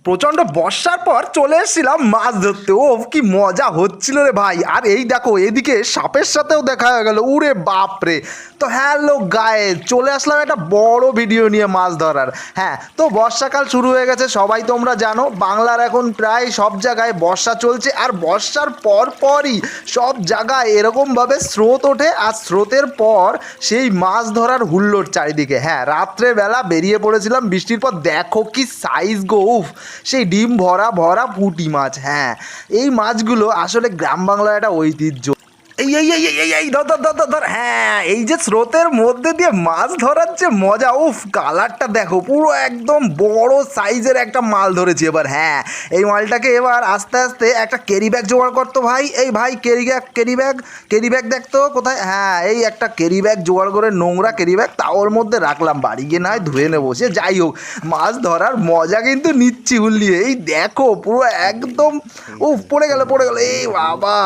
প্রচণ্ড বর্ষার পর চলে এসেছিলাম মাছ ধরতে। ও কি মজা হচ্ছিল রে ভাই। আর এই দেখো এদিকে সাপের সাথেও দেখা হয়ে গেল, উরে বাপরে। তো হ্যালো গায়ে চলে আসলাম একটা বড় ভিডিও নিয়ে মাছ ধরার। হ্যাঁ, তো বর্ষাকাল শুরু হয়ে গেছে, সবাই তোমরা জানো বাংলার এখন প্রায় সব জায়গায় বর্ষা চলছে। আর বর্ষার পরই সব জায়গায় এরকমভাবে স্রোত ওঠে, আর স্রোতের পর সেই মাছ ধরার হুল্লোড় চারিদিকে। হ্যাঁ, রাত্রেবেলা বেরিয়ে পড়েছিলাম বৃষ্টির পর। দেখো কি সাইজ গো, উফ, সেই ডিম ভরা ভরা পুঁটি মাছ। হ্যাঁ, এই মাছগুলো আসলে গ্রাম বাংলার একটা ঐতিহ্য। এই এই এই এই এই ধর ধর ধর ধর ধর। হ্যাঁ, এই যে স্রোতের মধ্যে দিয়ে মাছ ধরার যে মজা, উফ, কালারটা দেখো, পুরো একদম বড় সাইজের একটা মাল ধরেছি এবার। হ্যাঁ, এই মালটাকে এবার আস্তে আস্তে একটা ক্যারি ব্যাগ জোগাড় করতো ভাই। এই ভাই ক্যারি ব্যাগ দেখতো কোথায়। হ্যাঁ, এই একটা ক্যারি ব্যাগ জোগাড় করে, নোংরা ক্যারি ব্যাগ, তা ওর মধ্যে রাখলাম, বাড়ি গিয়ে নয় ধুয়ে নেবো। সে যাই হোক, মাছ ধরার মজা কিন্তু নিচ্ছি হুল্লিয়ে। এই দেখো পুরো একদম, উফ, পড়ে গেল। এই বাবা,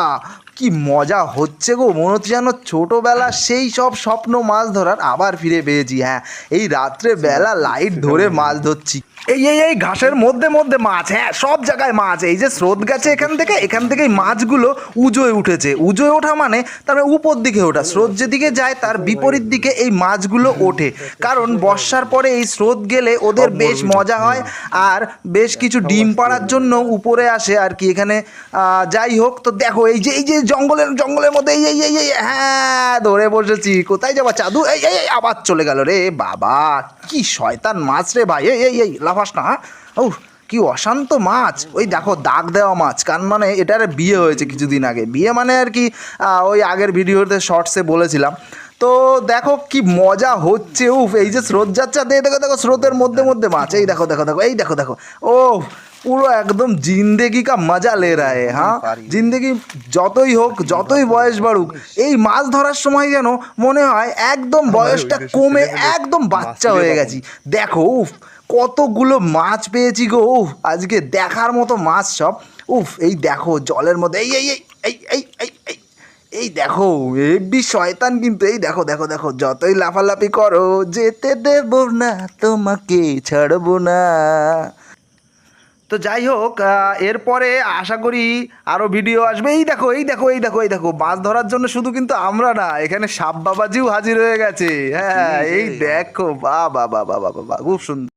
কি মজা হচ্ছে গো, মনে হচ্ছে যেন ছোটোবেলা সেই সব স্বপ্ন মাছ ধরার আবার ফিরে পেয়েছি। হ্যাঁ, এই রাত্রে বেলা লাইট ধরে মাছ ধরছি। এই ঘাসের মধ্যে মধ্যে মাছ। হ্যাঁ, সব জায়গায় মাছ। এই যে স্রোত গেছে এখান থেকেই মাছগুলো উজোয় উঠেছে। উজোয় ওঠা মানে তার উপর দিকে ওঠা। স্রোত যেদিকে যায় তার বিপরীত দিকে এই মাছগুলো ওঠে, কারণ বর্ষার পরে এই স্রোত গেলে ওদের বেশ মজা হয়। আর বেশ কিছু ডিম পাড়ার জন্য উপরে আসে আর কি এখানে। যাই হোক, তো দেখো এই যে জঙ্গলের মধ্যে এই হ্যাঁ, ধরে বসেছি। কোথায় যাবা চাদু? এই আবার চলে গেল রে বাবা। কি শয়তান মাছ রে ভাই। এই লাফাস না। হ্যাঁ, ও কি অশান্ত মাছ। ওই দেখো দাগ দেওয়া মাছ, কারণ মানে এটার বিয়ে হয়েছে কিছুদিন আগে। বিয়ে মানে আর কি, ওই আগের ভিডিওতে শর্টসে বলেছিলাম। তো দেখো কি মজা হচ্ছে, উফ, এই যে স্রোত যাচ্ছে, দেখো স্রোতের মধ্যে মধ্যে মাছ। এই দেখো এই দেখো, ও পুরো একদম জিন্দেগি কা মজা লে রা হ্যাঁ। হ্যাঁ, জিন্দেগি যতই হোক, যতই বয়স বাড়ুক, এই মাছ ধরার সময় যেন মনে হয় একদম বয়সটা কমে একদম বাচ্চা হয়ে গেছি। দেখো, উফ, কতগুলো মাছ পেয়েছি গো, উফ, আজকে দেখার মতো মাছ সব। উফ, এই দেখো জলের মধ্যে এই দেখো হেব্বি শয়তান কিন্তু। এই দেখো যতই লাফালাফি করো যেতে দেব না, তোমাকে ছাড়বো না। তো যাই হোক, এরপরে আশা করি আরও ভিডিও আসবে। এই দেখো মাছ ধরার জন্য শুধু কিন্তু আমরা না, এখানে সাপ বাবাজিও হাজির হয়ে গেছে। হ্যাঁ, এই দেখো, বাহ, খুব সুন্দর।